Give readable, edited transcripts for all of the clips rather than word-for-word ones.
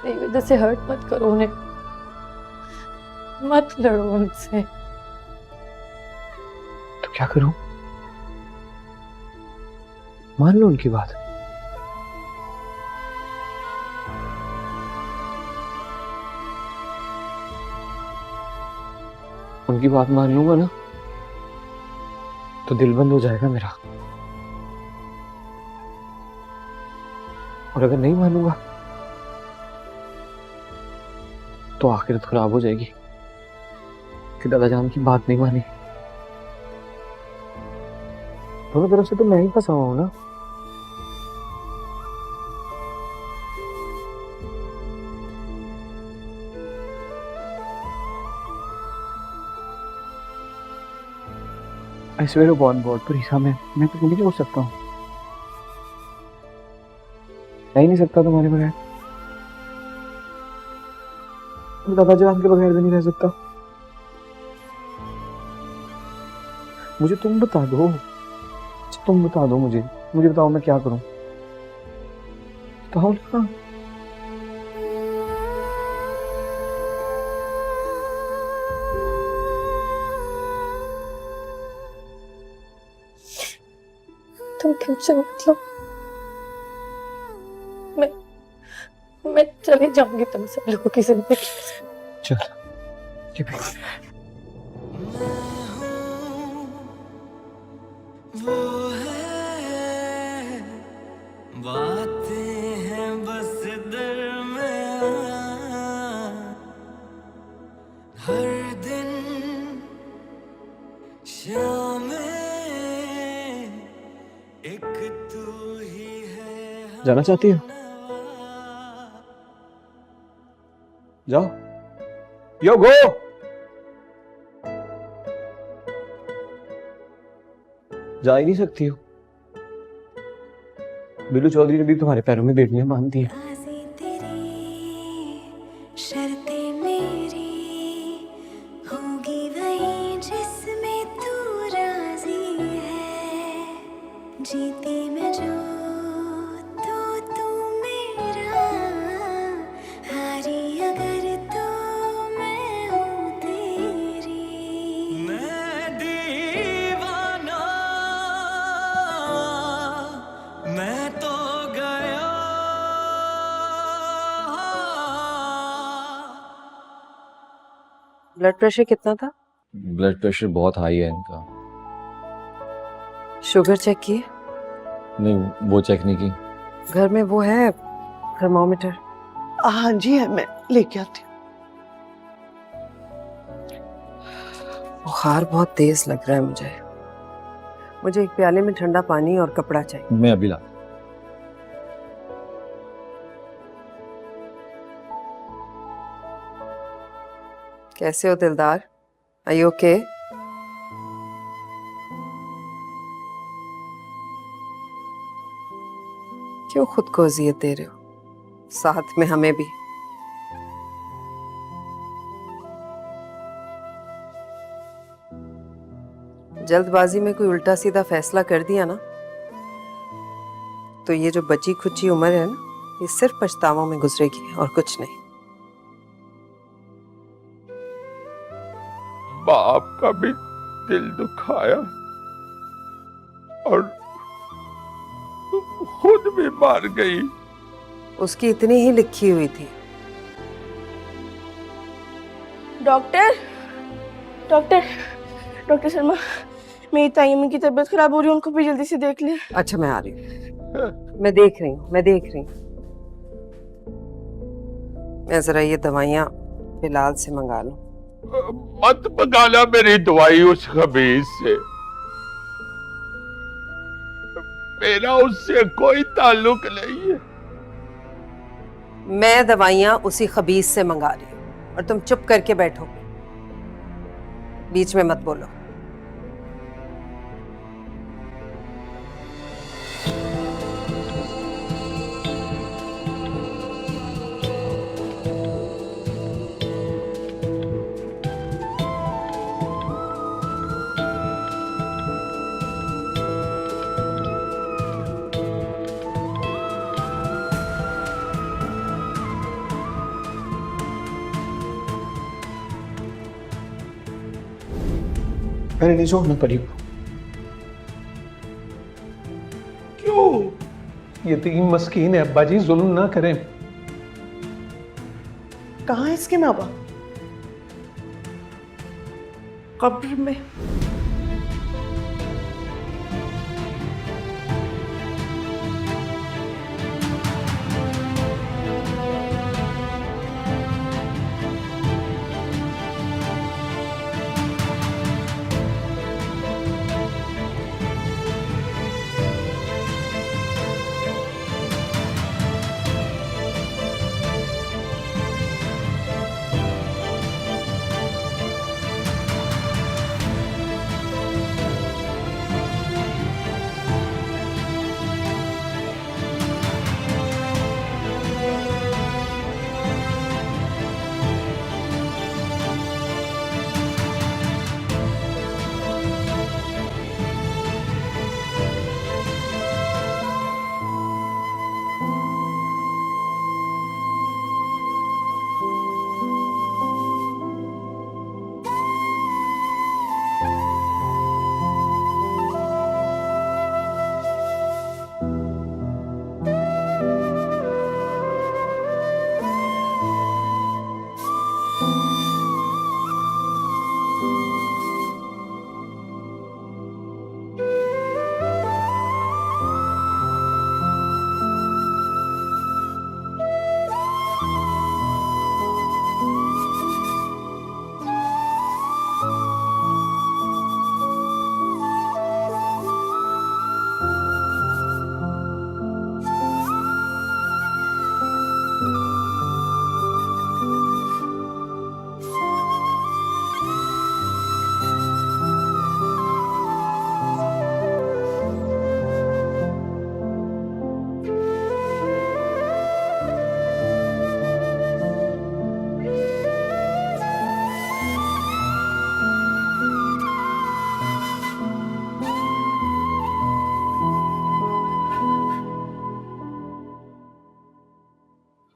मेरी वजह से हर्ट मत करो उन्हें, मत लड़ो उनसे। तो क्या करूं? मान लो उनकी बात। उनकी बात मान लूंगा ना तो दिल बंद हो जाएगा मेरा, और अगर नहीं मानूंगा तो आखिरत खराब हो जाएगी कि दादा जान की बात नहीं मानी। दोनों तरफ से तो मैं ही फंसा हुआ हूं ना। I swear upon God, पर ईसा मैं तो नहीं छोड़ सकता हूँ, रह ही नहीं सकता तुम्हारे बगैर, दादा जान के बगैर भी नहीं रह सकता। मुझे तुम बता दो, तुम बता दो मुझे बताओ मैं क्या करूं, बताओ ना। तुम टेंशन मत लो, मैं चली जाऊंगी तुम सब लोगों की जिंदगी से। चल वो है बातें हैं बस दरमियां, हर दिन शाम एक तू ही है। जाना चाहती हो? जाओ, यो गो। जा ही नहीं सकती हो, बिल्लू चौधरी ने भी तुम्हारे पैरों में बेड़ियां बांध दी है। जीती मैं जो तो तू मेरा, हारी अगर तो मैं हूँ तेरी। मैं दीवाना, मैं तो गया। ब्लड प्रेशर कितना था? ब्लड प्रेशर बहुत हाई है इनका। शुगर चेक किए? नहीं, वो चेक नहीं की। घर में वो है थर्मामीटर? हाँ जी है, मैं लेके आती हूँ। बुखार बहुत तेज लग रहा है मुझे एक प्याले में ठंडा पानी और कपड़ा चाहिए। मैं अभी ला। कैसे हो दिलदार? Are you okay? क्यों खुद को अजियत दे रहे हो, साथ में हमें भी? जल्दबाजी में कोई उल्टा सीधा फैसला कर दिया ना तो ये जो बची खुची उम्र है ना, ये सिर्फ पछतावों में गुजरेगी और कुछ नहीं। बाप का भी दिल दुखाया और खुद भी मार गई। उसकी इतनी ही लिखी हुई थी। डॉक्टर डॉक्टर डॉक्टर शर्मा, मेरी ताई अम्मी की तबीयत खराब हो रही है, उनको भी जल्दी से देख ले। अच्छा मैं आ रही हूँ, मैं देख रही हूँ। मैं जरा ये दवाइयाँ बिलाल से मंगा लूं। मत मंगाना मेरी दवाई उस खबीज से, मेरा उससे कोई ताल्लुक नहीं है। मैं दवाइयाँ उसी खबीज से मंगा रही हूँ और तुम चुप करके बैठो, बीच में मत बोलो। मैंने नहीं छोड़ना परी को। क्यों? यतीम मस्कीन है अब्बा जी, जुल्म ना करें। कहाँ है इसके माँ बाप? कब्र में।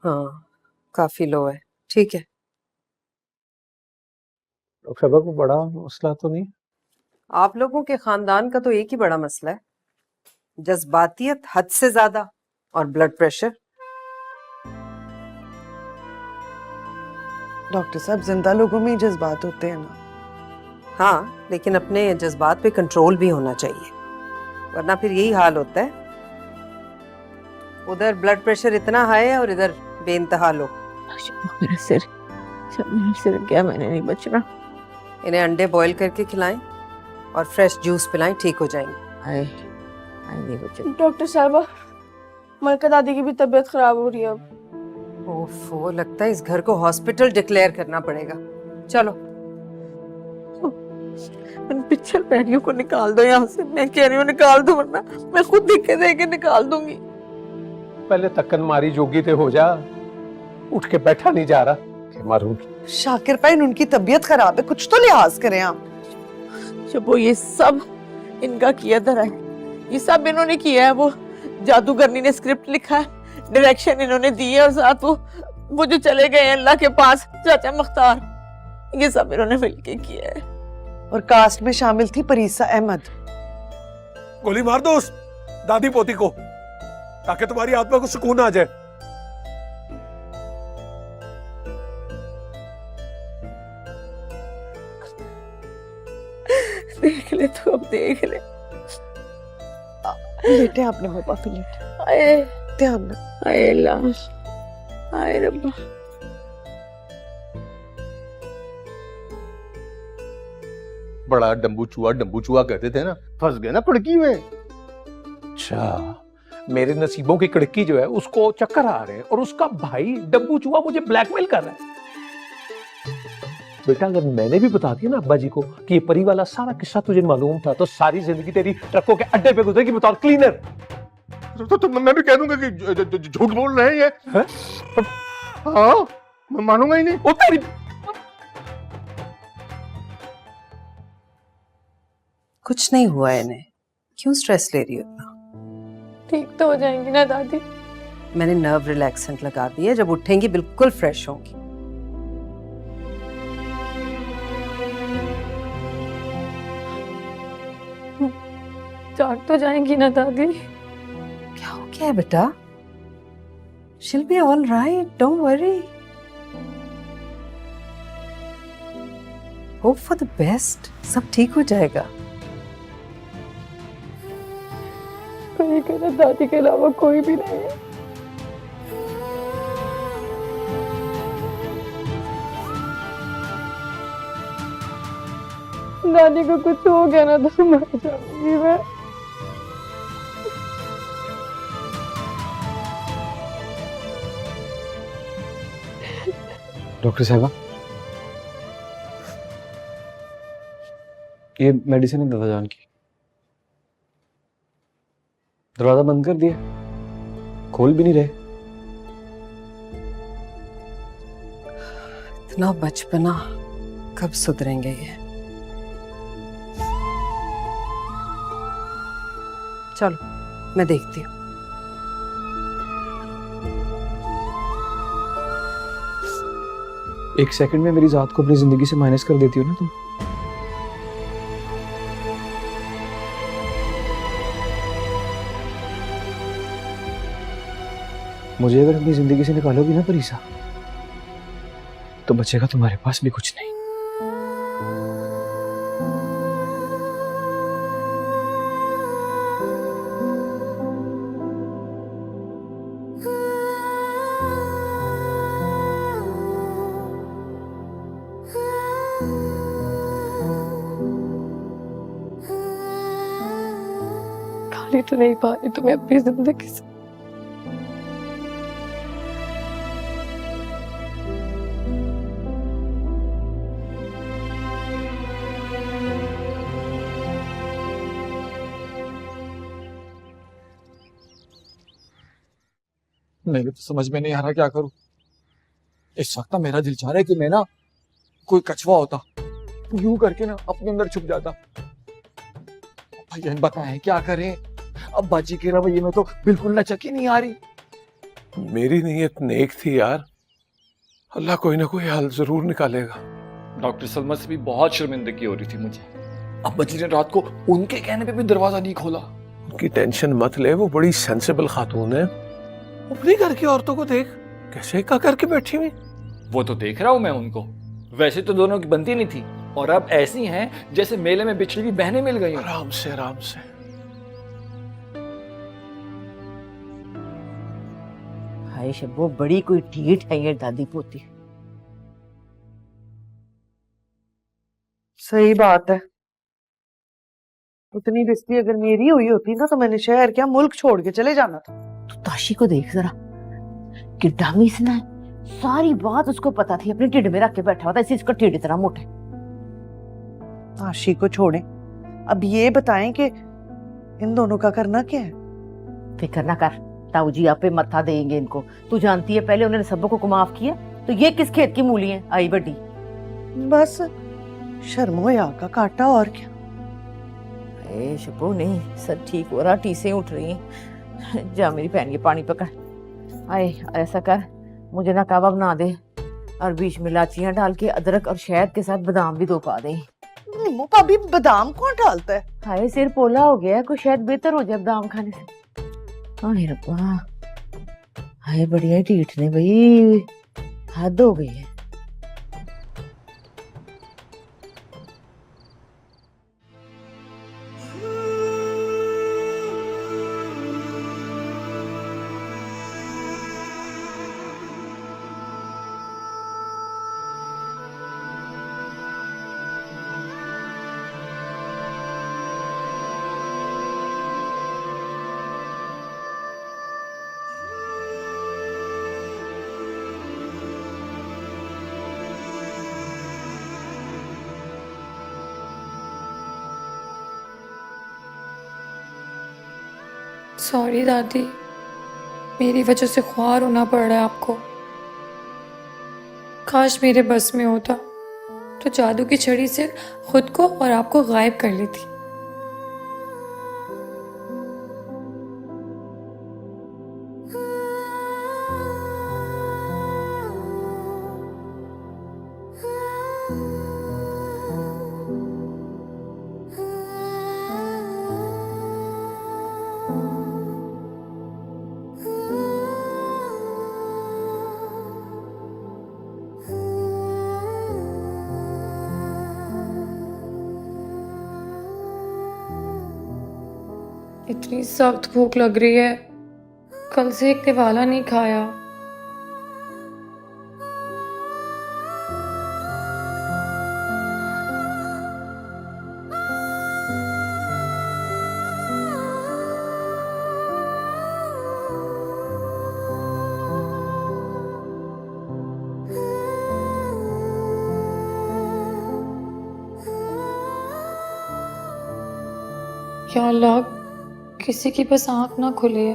हाँ, काफी लो है। ठीक है। डॉक्टर साहब को बड़ा मसला तो नहीं? आप लोगों के खानदान का तो एक ही बड़ा मसला है, जज्बातियत हद से ज्यादा और ब्लड प्रेशर। डॉक्टर साहब, जिंदा लोगों में ही जज्बात होते हैं ना। हाँ, लेकिन अपने जज्बात पे कंट्रोल भी होना चाहिए, वरना फिर यही हाल होता है। उधर ब्लड प्रेशर इतना हाई है और इधर बेइंतहा लो। मेरा सिर क्या, मैंने नहीं बचना। इन्हें अंडे बॉईल करके खिलाएं और फ्रेश जूस पिलाएं, ठीक हो जाएंगे। आए नहीं बचना। डॉक्टर साहबा, मलका दादी की भी तबीयत खराब हो रही है अब। ओफो, लगता है इस घर को हॉस्पिटल डिक्लेयर करना पड़ेगा। चलो। इन पिक्चर पैरियों को निकाल दो यहाँ से, मैं कह रही हूँ निकाल दो, वरना मैं खुद दिखे दे के निकाल दूंगी। पहले तक्कन मारी जोगी थे हो जा, उठ के बैठा नहीं जा रहा कि मारूंगी। शाकिर भाई, उनकी तबीयत खराब है, कुछ तो लिहाज करें आप। जब वो ये सब इनका किया धरा है, ये सब इन्होंने किया है। वो जादूगरनी ने स्क्रिप्ट लिखा है, डायरेक्शन इन्होंने दी है, और साथ वो जो चले गए अल्लाह के पास, चाचा मुख्तार, ये सब इन्होंने मिलके किया है। और कास्ट में शामिल थी परीसा अहमद। गोली मार दो उस दादी पोती को, ताकि तुम्हारी आत्मा को सुकून आ जाए। देख ले तू, अब देख ले। लेटे आपने पापा पे लेटे। आए ध्यान में। आए अल्लाह, आए रब्बा। बड़ा डम्बू चूहा कहते थे ना, फंस गए ना कड़की में। अच्छा, मेरे नसीबों की कड़की जो है उसको चक्कर आ रहे हैं और उसका भाई डब्बू चूहा मुझे ब्लैकमेल कर रहा है। बेटा, अगर मैंने भी बता दिया ना अब्बा जी को कि ये परी वाला सारा किस्सा तुझे मालूम था, तो सारी जिंदगी तेरी ट्रकों के अड्डे पे गुजरेगी बतौर क्लीनर। तो मैं भी कह दूंगा कि झूठ बोल रहे हैं ये। हाँ, मैं मानूंगा ही नहीं। ओ तेरी, कुछ नहीं हुआ है इन्हें, क्यों स्ट्रेस ले रही हो इतना? ठीक तो हो जाएंगी ना दादी? मैंने नर्व रिलैक्सेंट लगा दिया, जब उठेंगी बिल्कुल फ्रेश होंगी। डांट तो जाएंगी ना दादी? क्या हो गया है बेटा? She'll be all right. Don't worry. Hope for the best. सब ठीक हो जाएगा. कहीं कहना दादी के अलावा कोई भी नहीं है। दादी को कुछ हो गया ना तो मर जाऊंगी मैं। डॉक्टर साहबा, ये मेडिसिन है दादाजान की। दरवाजा बंद कर दिया, खोल भी नहीं रहे। इतना बचपना, कब सुधरेंगे ये? चलो मैं देखती हूँ। एक सेकंड में मेरी जात को अपनी जिंदगी से माइनस कर देती हो ना तुम। मुझे अगर अपनी जिंदगी से निकालोगी ना परीसा, तो बचेगा तुम्हारे पास भी कुछ नहीं। खाली तो नहीं पा रही तुम्हें अपनी जिंदगी से। मेरे तो समझ में नहीं आ रहा क्या करूं। इस वक्त ना मेरा दिल चाह रहा है कि मैं ना कोई कछुआ होता, यूं करके ना अपने अंदर छुप जाता। भैया बताएं क्या करें। अब बाजी के रवैये में तो बिल्कुल लचक ही नहीं आ रही। मेरी नीयत नेक थी यार, अल्लाह कोई ना कोई हल जरूर निकालेगा। डॉक्टर सलमा से भी बहुत शर्मिंदगी हो रही थी मुझे। अब बची ने रात को उनके कहने पे भी दरवाजा नहीं खोला। उनकी टेंशन मत ले, वो बड़ी सेंसिबल खातून है। अपने घर की औरतों को देख कैसे का करके बैठी हुई। वो तो देख रहा हूं मैं उनको, वैसे तो दोनों की बनती नहीं थी और अब ऐसी हैं जैसे मेले में बिछड़ी हुई बहनें मिल गई। आराम से आराम से। हाय शब्बो, बड़ी कोई ठीठ है ये दादी पोती। सही बात है। इतनी बेइज्जती अगर मेरी हुई होती ना तो मैंने शहर क्या मुल्क छोड़ के चले जाना था। तू ताशी को देख जरा, कि डामी से ना सारी बात उसको पता थी, अपने ढिड में रख के बैठा हुआ था, इसी इसका ढिड इतना मोटा है। आशी को छोड़ें, अब ये बताएं कि इन दोनों का करना क्या है। फिक्र ना कर, ताऊ जी आप पे मत्था देंगे इनको। तू जानती है पहले उन्होंने सबको को माफ किया, तो ये किस खेत की मूली है आई बड़ी। बस शर्मो या का काटा और क्या। ए शब्बो नहीं, सब ठीक हो रहा, टीसें उठ रही हैं। जा मेरी बहन ये पानी पकड़। आए ऐसा कर, मुझे ना कावा बना दे और बीच में इलाचियां डाल के अदरक और शहद के साथ बादाम भी दो पा दे। निम्मू भाभी बादाम कौन डालता है? हाय सिर पोला हो गया, कुछ शायद बेहतर हो जाए बादाम खाने से। हाय रब्बा, हाय बढ़िया ढीठ ने भाई, हद हो गई है। सॉरी दादी, मेरी वजह से ख्वार होना पड़ रहा है आपको। काश मेरे बस में होता तो जादू की छड़ी से खुद को और आपको गायब कर लेती। इतनी सख्त भूख लग रही है, कल से एक निवाला नहीं खाया। या अल्लाह, किसी की बस आंख ना खुले।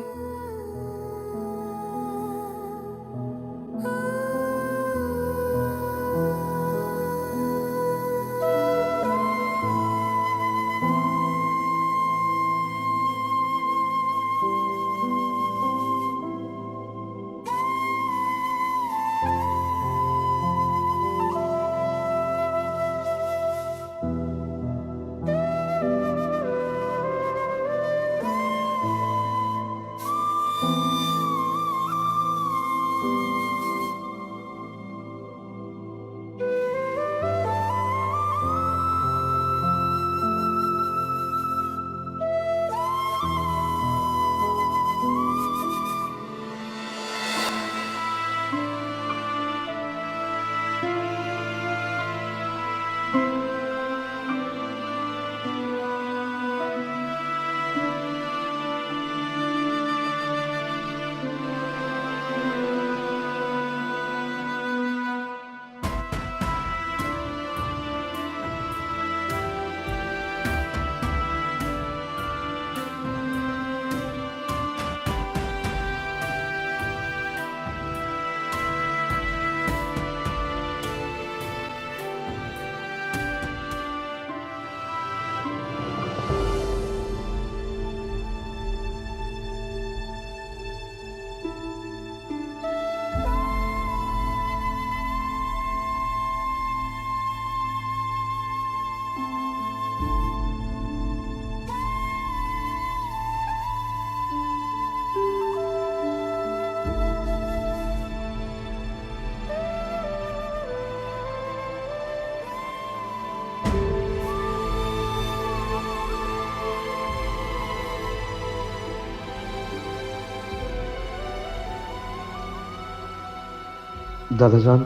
दादाजान,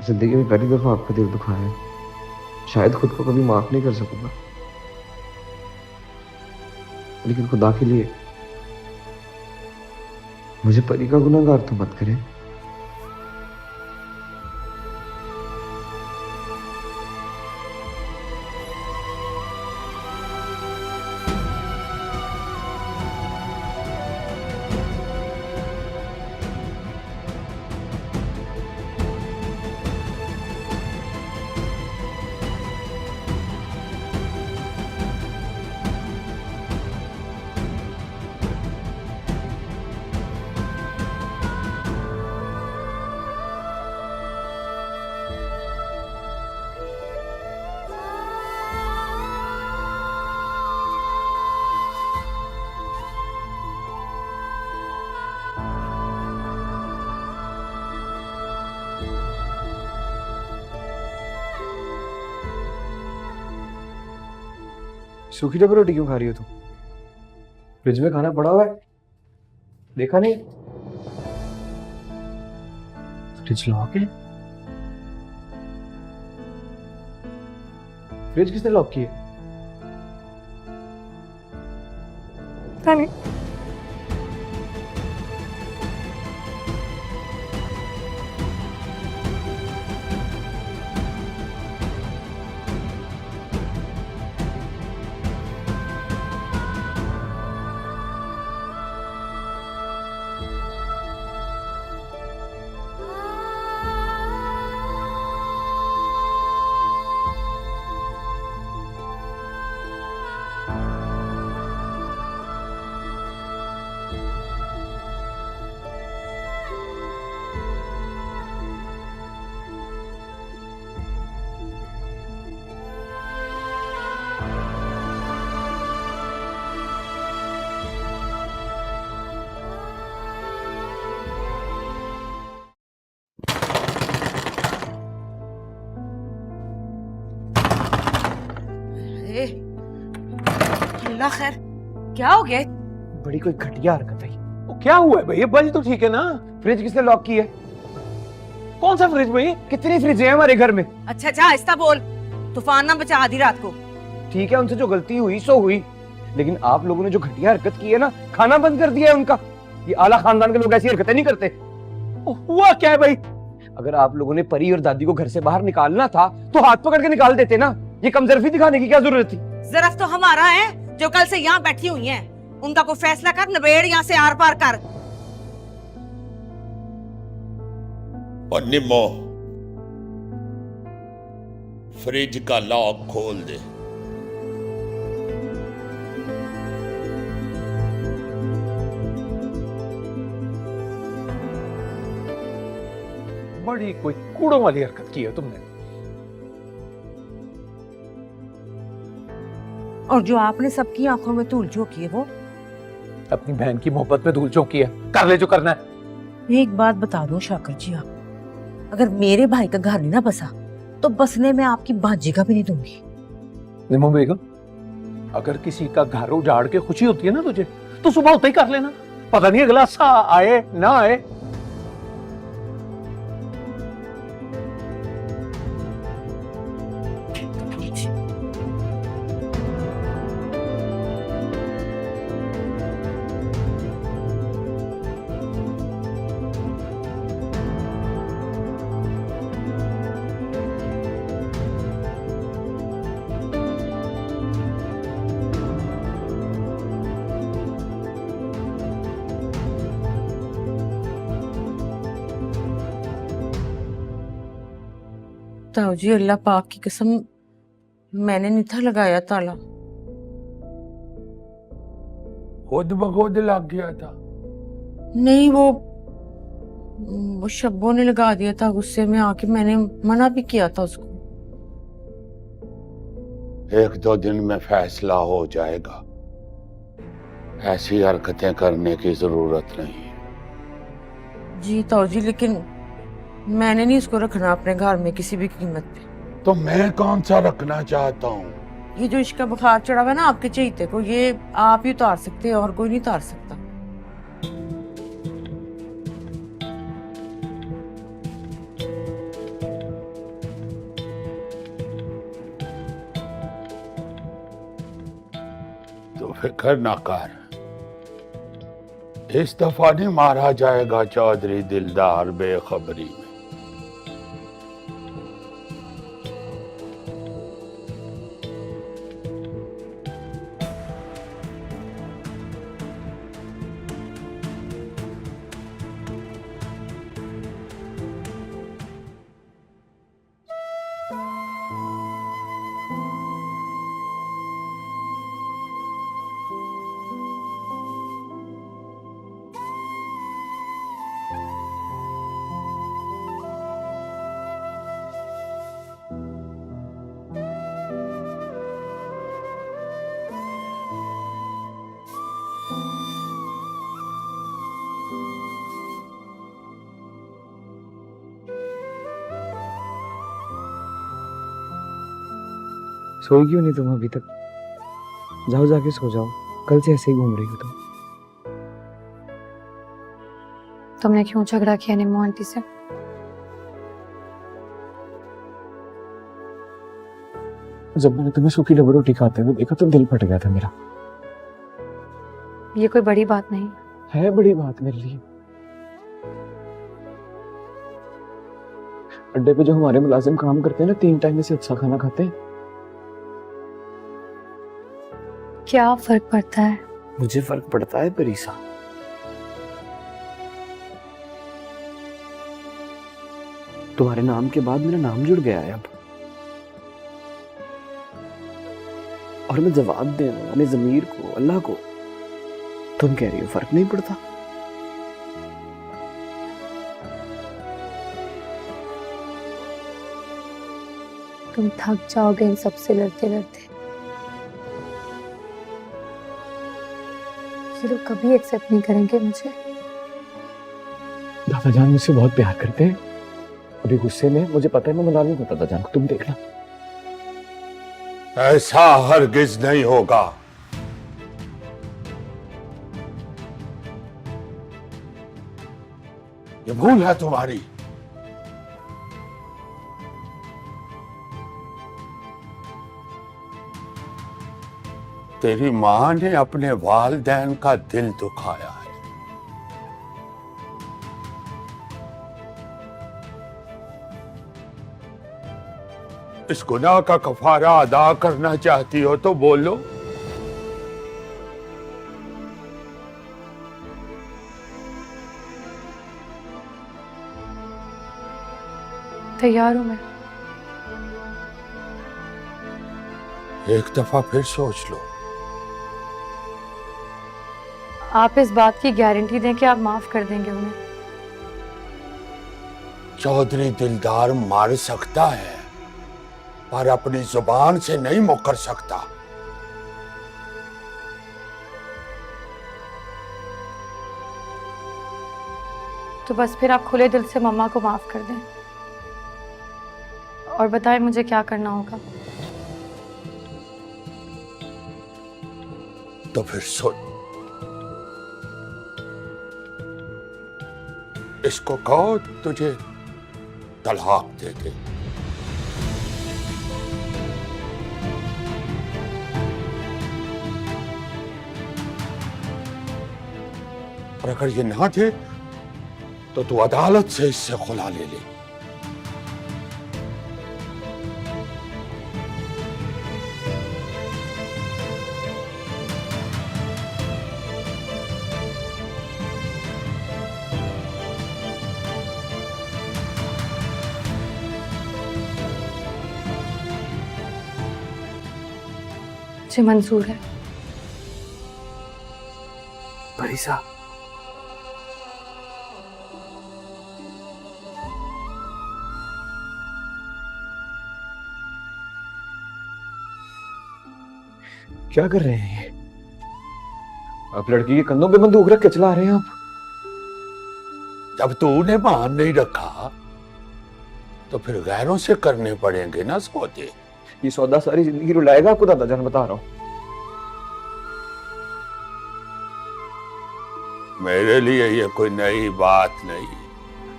जिंदगी में पहली दफा आपका दिल दुखाया है। शायद खुद को कभी माफ नहीं कर सकूंगा, लेकिन खुदा के लिए मुझे परी का गुनहगार तो मत करें। सूखी डबल रोटी क्यों खा रही हो तुम? फ्रिज में खाना पड़ा हुआ है, देखा नहीं? फ्रिज लॉक है? फ्रिज किसने लॉक की है? पता नहीं। अल्लाह खैर, क्या हो गया? बड़ी कोई घटिया हरकत है। वो क्या हुआ है भाई? बज तो ठीक है ना? फ्रिज किसने लॉक की है? कौन सा फ्रिज भाई? कितनी फ्रिज है हमारे घर में? अच्छा अच्छा आहिस्ता बोल, तूफान ना बचा आधी रात को। ठीक है, उनसे जो गलती हुई सो हुई, लेकिन आप लोगों ने जो घटिया हरकत की है ना, खाना बंद कर दिया है उनका। ये आला खानदान के लोग ऐसी हरकतें नहीं करते। हुआ क्या है भाई? अगर आप लोगों ने परी और दादी को घर से बाहर निकालना था तो हाथ पकड़ के निकाल देते ना। ये कमजोरी दिखाने की क्या जरूरत थी? जरफ तो हमारा है जो कल से यहाँ बैठी हुई हैं। उनका कोई फैसला कर, नबेड़ यहाँ से आर पार कर। और निम्मो, फ्रिज का लॉक खोल दे। बड़ी कोई कूड़ों वाली हरकत की है तुमने। और जो आपने सबकी आंखों में धूल झोंकी है वो? अपनी बहन की मोहब्बत में धूल झोंकी है। कर ले जो करना है। एक बात बता दो शाकर जी, आप अगर मेरे भाई का घर नहीं ना बसा तो बसने में आपकी बाजी का भी नहीं दूंगी। निम्मो बेगम, अगर किसी का घर उजाड़ के खुशी होती है ना तुझे, तो सुबह होते ही कर लेना। पता नहीं अगला सा आए ना आए। ताऊ जी, अल्लाह पाक की कसम, मैंने नहीं था लगाया ताला। खुद ब खुद लग गया था। नहीं, वो शब्बों ने लगा दिया था। गुस्से में आके मैंने मना भी किया था उसको। एक दो दिन में फैसला हो जाएगा। ऐसी हरकतें करने की जरूरत नहीं है। जी ताऊ जी, लेकिन मैंने नहीं इसको रखना अपने घर में किसी भी कीमत पे। तो मैं कौन सा रखना चाहता हूँ? ये जो इसका बुखार चढ़ा हुआ है ना आपके चहीते को, ये आप ही उतार सकते हैं और कोई नहीं उतार सकता। तो फिक्र ना कर, इस दफा नहीं मारा जाएगा चौधरी दिलदार बेखबरी में। सोई क्यों नहीं तुम अभी तक? जाओ जाके सो जाओ, कल से ऐसे ही घूम रही हो तुम। तुमने क्यों झगड़ा किया निम्मो आंटी से? जब मैंने तुम्हें सूखी डबल रोटी खाते हुए देखा तो दिल फट गया था मेरा। ये कोई बड़ी बात नहीं। है बड़ी बात मेरे लिए। अड्डे पे जो हमारे मुलाजिम काम करते हैं ना, 3 टाइम में से अच्छा खाना खाते हैं। क्या फर्क पड़ता है? मुझे फर्क पड़ता है परीसा। तुम्हारे नाम के बाद मेरा नाम जुड़ गया है अब, और मैं जवाब दे रहा हूं अपने ज़मीर को, अल्लाह को। तुम कह रही हो फर्क नहीं पड़ता। तुम थक जाओगे इन सबसे लड़ते लड़ते। ये लोग कभी एक्सेप्ट नहीं करेंगे मुझे। दादा जान मुझसे बहुत प्यार करते हैं। अभी गुस्से में मुझे पता है मैं मना नहीं दादा जान को, तुम देखना। ऐसा हरगिज नहीं होगा। ये भूल है तुम्हारी। तेरी मां ने अपने वालिदैन का दिल दुखाया है। इस गुनाह का कफारा अदा करना चाहती हो तो बोलो। तैयार हूं मैं। एक दफा फिर सोच लो। आप इस बात की गारंटी दें कि आप माफ कर देंगे उन्हें। चौधरी दिलदार मार सकता है पर अपनी जुबान से नहीं मुकर सकता। तो बस फिर आप खुले दिल से मम्मा को माफ कर दें और बताएं मुझे क्या करना होगा। तो फिर सुन, इसको कहो तुझे तलाक दे दे। और अगर ये ना थे तो तू अदालत से इससे खुला ले ले। मुझे मंजूर है। परीसा, क्या कर रहे हैं ये? आप लड़की के कंधों पे बंदूक रख के चला रहे हैं आप? जब तूने मान नहीं रखा तो फिर गैरों से करने पड़ेंगे ना सौदे। ये सौदा सारी जिंदगी रुलाएगा आपको, दादा जान बता रहा हूं। मेरे लिए ये कोई नई बात नहीं,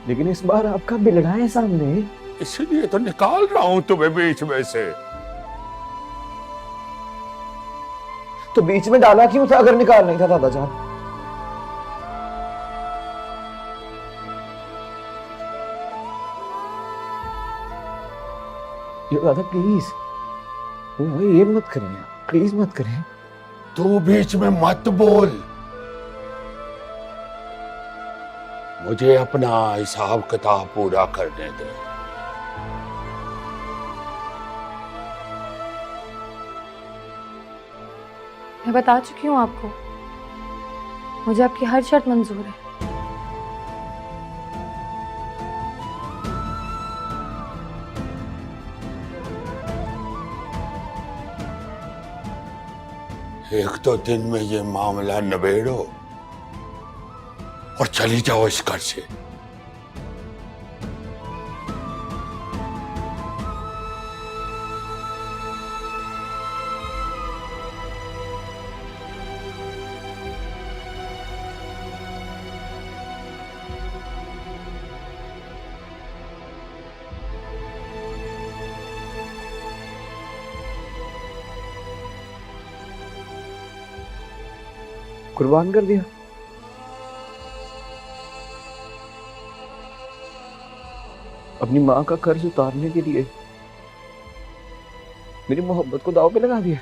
लेकिन इस बार आपका बिगड़ा है सामने, इसलिए तो निकाल रहा हूं तुम्हें बीच में से। तो बीच में डाला क्यों था अगर निकाल नहीं था दादा जान? ये दादा प्लीज, ये मत करें, प्लीज मत करें। तू बीच में मत बोल, मुझे अपना हिसाब किताब पूरा करने दे। मैं बता चुकी हूँ आपको, मुझे आपकी हर शर्त मंजूर है। एक दो दिन में ये मामला निबेड़ो और चली जाओ इस घर से। कुर्बान कर दिया। अपनी मां का कर्ज उतारने के लिए मेरी मोहब्बत को दांव पे लगा दिया।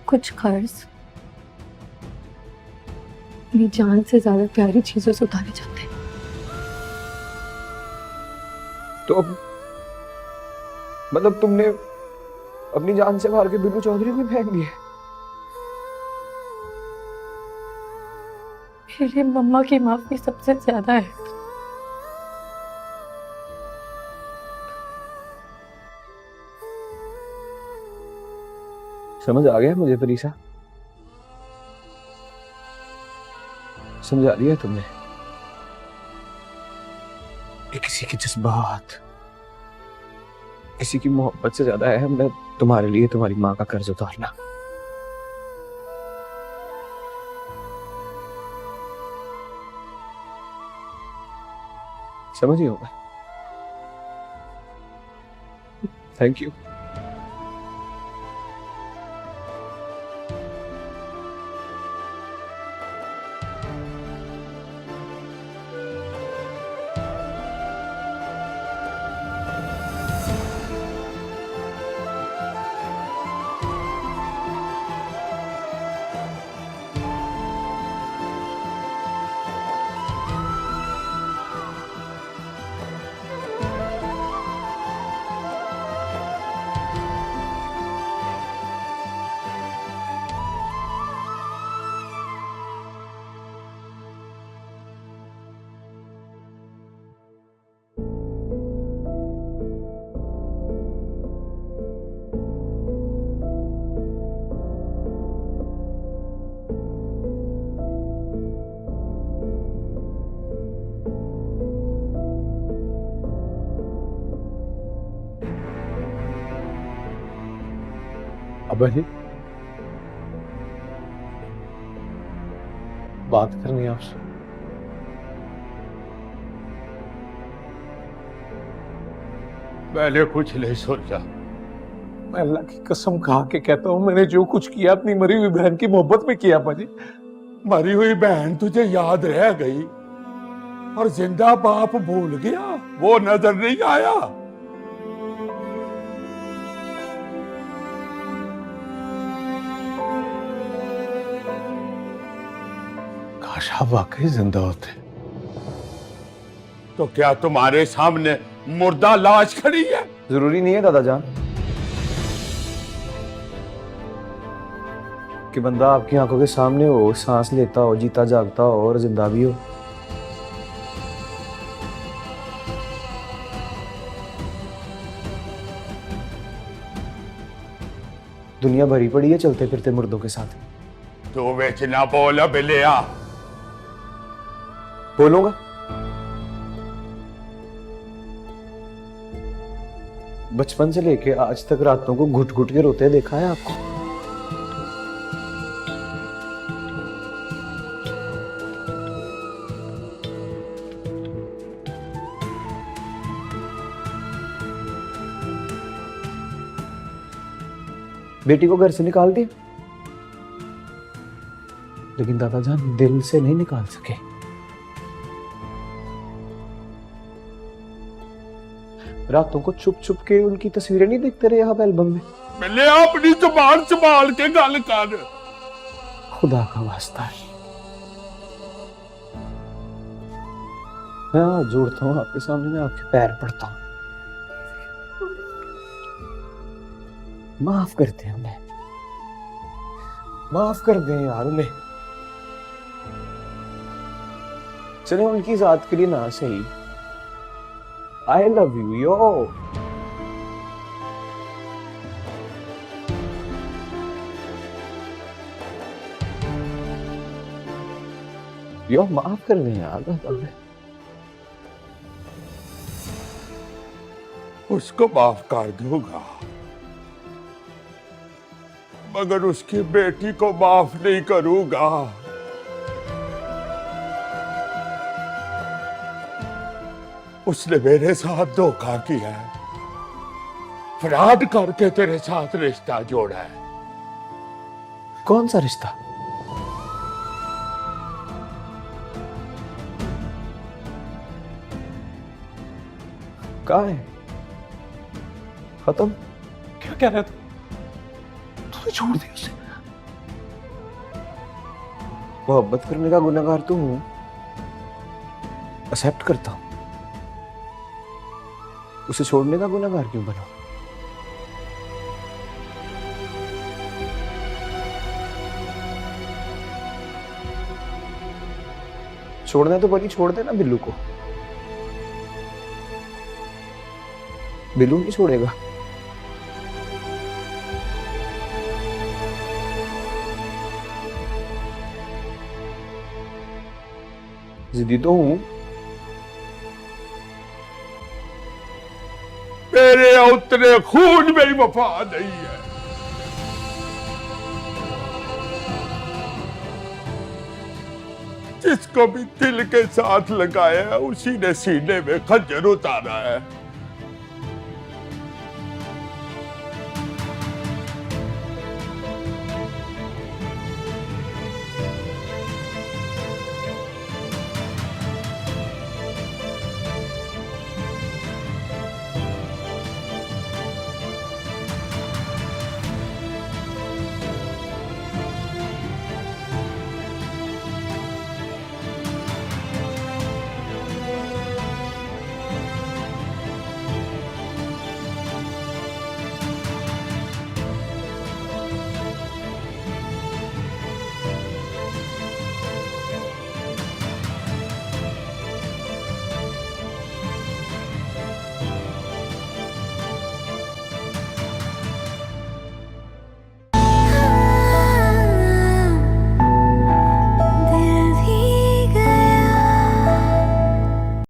कुछ कर्ज मेरी जान से ज्यादा प्यारी चीजों से उतारे जाते हैं। तो मतलब तुमने अपनी जान से मार के बिल्लू चौधरी को फेंक दिए? मेरे लिए मम्मा की माफी सबसे ज्यादा है। समझ आ गया मुझे परीसा, समझा दिया तुमने कि किसी के जज्बात, किसी की मोहब्बत से ज्यादा है मैं तुम्हारे लिए तुम्हारी मां का कर्ज उतारना। समझ ही होगा। Thank you. अब अली बात करनी है आपसे। मैंने कुछ नहीं सोचा। मैं अल्लाह की कसम खा के कहता हूँ, मैंने जो कुछ किया अपनी मरी हुई बहन की मोहब्बत में किया पाजी। मरी हुई बहन तुझे याद रह गई और जिंदा बाप भूल गया, वो नजर नहीं आया। काश आप वाकई जिंदा होते। तो क्या तुम्हारे सामने मुर्दा लाश खड़ी है? जरूरी नहीं है दादा जान कि बंदा आपकी आंखों के सामने हो, सांस लेता हो, जीता जागता हो और जिंदा भी हो। दुनिया भरी पड़ी है चलते फिरते मुर्दों के साथ। तो बेच ना बोल बिलिया। बोलूंगा। बचपन से लेके आज तक रातों को घुट घुट के रोते देखा है आपको। बेटी को घर से निकाल दिया, लेकिन दादा जान दिल से नहीं निकाल सके। रातों को छुप छुप के उनकी तस्वीरें नहीं देखते रहे आप एल्बम में। बिलिया अपनी जुबान संभाल के गल कर। खुदा का वास्ता है, मैं हाथ जोड़ता हूँ आपके सामने, मैं आपके पैर पड़ता हूँ, माफ करते हैं हमें, माफ कर दें यार उन्हें। चले उनकी जात के लिए ना सही, आई लव यू यो। यो माफ कर दें यार। उसको माफ कर दूंगा, मगर उसकी बेटी को माफ नहीं करूंगा। उसने मेरे साथ धोखा किया है, फ्रॉड करके तेरे साथ रिश्ता जोड़ा है। कौन सा रिश्ता? कहाँ है? खत्म? क्या कह रहा था? तूने छोड़ दिया उसे? मोहब्बत करने का गुनहगार तो हूं, एक्सेप्ट करता हूं, उसे छोड़ने का गुनहगार क्यों बना? छोड़ना है तो बड़ी छोड़ देना बिल्लू को। बिल्लू नहीं छोड़ेगा। जिद्दी तो हूं। मेरे उतरे खून में ही वफा नहीं है। जिसको भी दिल के साथ लगाया है उसी ने सीने में खंजर उतारा है।